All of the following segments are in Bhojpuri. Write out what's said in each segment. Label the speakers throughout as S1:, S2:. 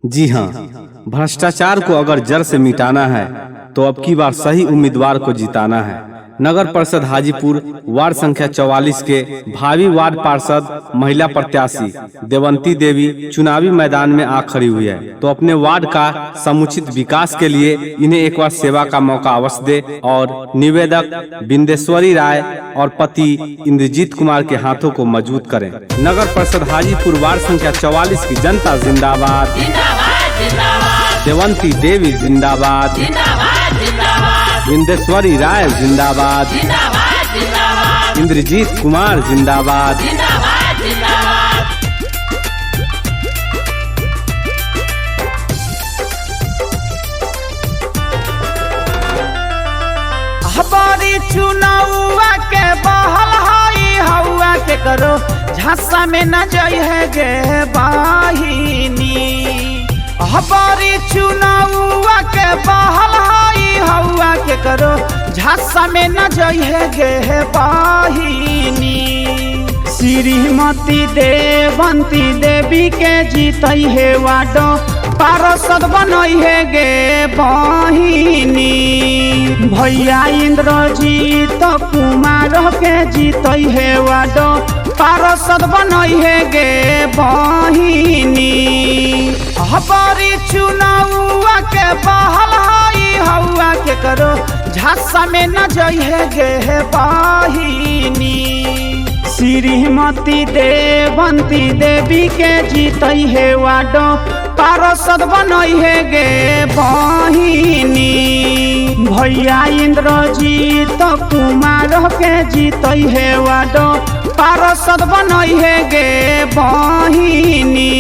S1: जी हाँ, भ्रष्टाचार को अगर जड़ से मिटाना है तो अब की बार सही उम्मीदवार को जिताना है। नगर परिषद हाजीपुर वार्ड संख्या 44 के भावी वार्ड पार्षद महिला प्रत्याशी देवंती देवी चुनावी मैदान में आ खड़ी हुई है, तो अपने वार्ड का समुचित विकास के लिए इन्हें एक बार सेवा का मौका अवश्य दे और निवेदक बिंदेश्वरी राय और पति इंद्रजीत कुमार के हाथों को मजबूत करें। नगर परिषद हाजीपुर वार्ड संख्या 44 की जनता जिंदाबाद, देवंती देवी जिंदाबाद, बिंदेश्वरी राय जिंदाबाद, इंद्रजीत कुमार जिंदाबाद।
S2: हमारी चुनावा के बहल हई हवा के करो झांसा में न जाई है गे बाहिनी। हमारी चुनावा के बहल हई हवा के करो झांसा में न जाई है गे बाहिनी। श्रीमती देवंती देवी के जीतई है वाडो पार्षद बनई है गे बहिनी। भैया इंद्रजीत कुमार के जीतई है वाडो पार्षद बनई है गे बहिनी। हमारी चुनावा के बहल हई हवा के करो झांसा में न जाई है गे बहिनी। श्रीमती देवंती देवी के जीतई है वाडो पार्षद बनई है गे बहिनी। भैया इंद्रजीत कुमार के जीतई है वाडो पार्षद बनई है गे बहिनी।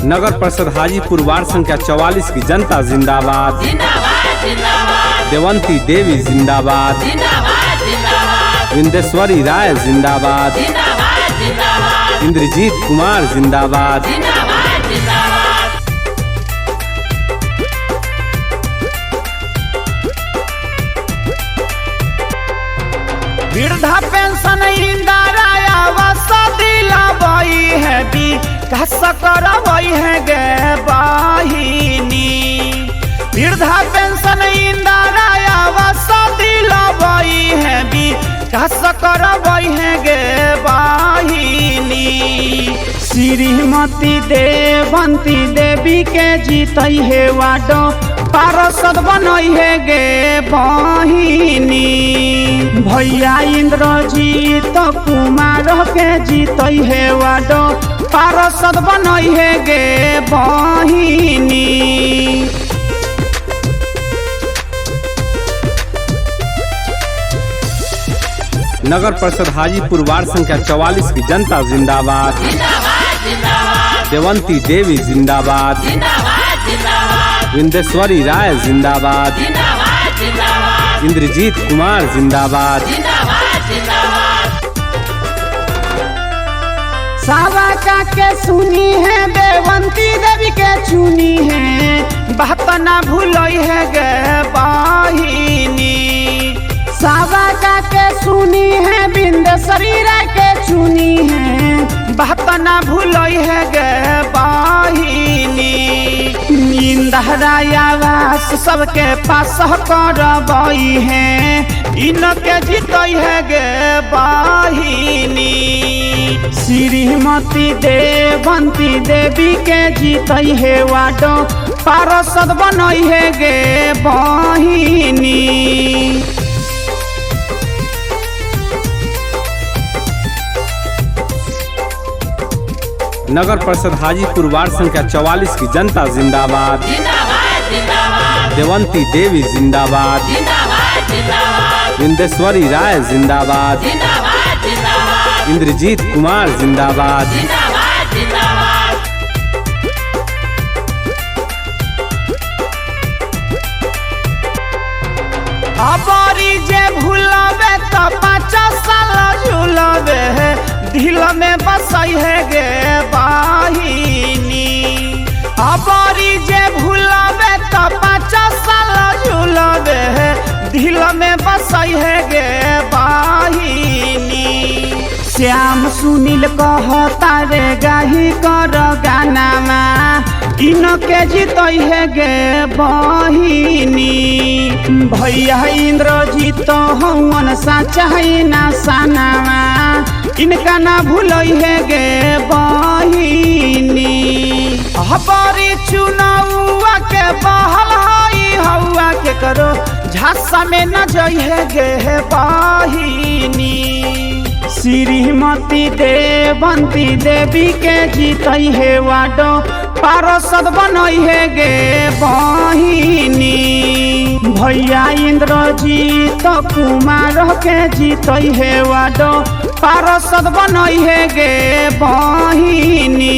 S1: नगर परिषद हाजीपुर वार्ड संख्या 44 की जनता जिंदाबाद, देवंती देवी जिंदाबाद, बिंदेश्वरी राय जिंदाबाद, इंद्रजीत कुमार जिंदाबाद।
S2: वृद्धा पेंशन इंदिरा आवास दिलावई है दी घस करवई है गे बहिनी। वृद्धा पेंशन इंदिरा आवास दिलावई है दी घस करवई है गे बहिनी। श्रीमती देवंती देवी के जीतई है वाडो पार्षद बनई है गे बहिनी। भैया इंद्रजीत कुमार के जीतई है वाडो पार्षद बनई है गे बहिनी।
S1: नगर परिषद हाजीपुर वार्ड संख्या 44 की जनता जिंदाबाद, देवंती देवी जिंदाबाद, बिंदेश्वरी राय जिंदाबाद, इंद्रजीत कुमार जिंदाबाद।
S2: सावा का के सुनी है देवंती देवी के चुनी है बात ना भूलई है गे बहिनी। सावा का के सुनी है बिंदेश्वरी राय के चुनी है बात ना भूलई है गे बहिनी। इंदिरा आवास सबके पास करवई है इनके जीतई है गे बहिनी। श्रीमती देवंती देवी के जीतई है वाडो पार्षद बनई है गे बहिनी।
S1: नगर परिषद हाजीपुर वार्ड संख्या 44 की जनता जिंदाबाद, देवंती देवी जिंदाबाद, बिंदेश्वरी राय जिंदाबाद, इंद्रजीत कुमार जिंदाबाद।
S2: हमारी जे भूलबे तो 5 साल झूलबे दिल में बसई है गे बहिनी। हमारी जे भूलबे तो 5 साल झूलबे दिल में बसई है गे बहिनी। श्याम सुनील कहता रे गाही कर गानामा इनके जीतई है गे बहिनी भैया इंद्रजीत हवन साचा ना सानामा इनका ना भूलई है गे बहिनी हमारी चुनावा के बहल हई हवा के करो झांसा में न जई है गे बहिनी श्रीमती देवंती देवी के जीतई है वाडो पार्षद बनई है गे बहिनी भैया इंद्रजीत कुमार के जीतई है वाडो पार्षद बनई है गे बहिनी।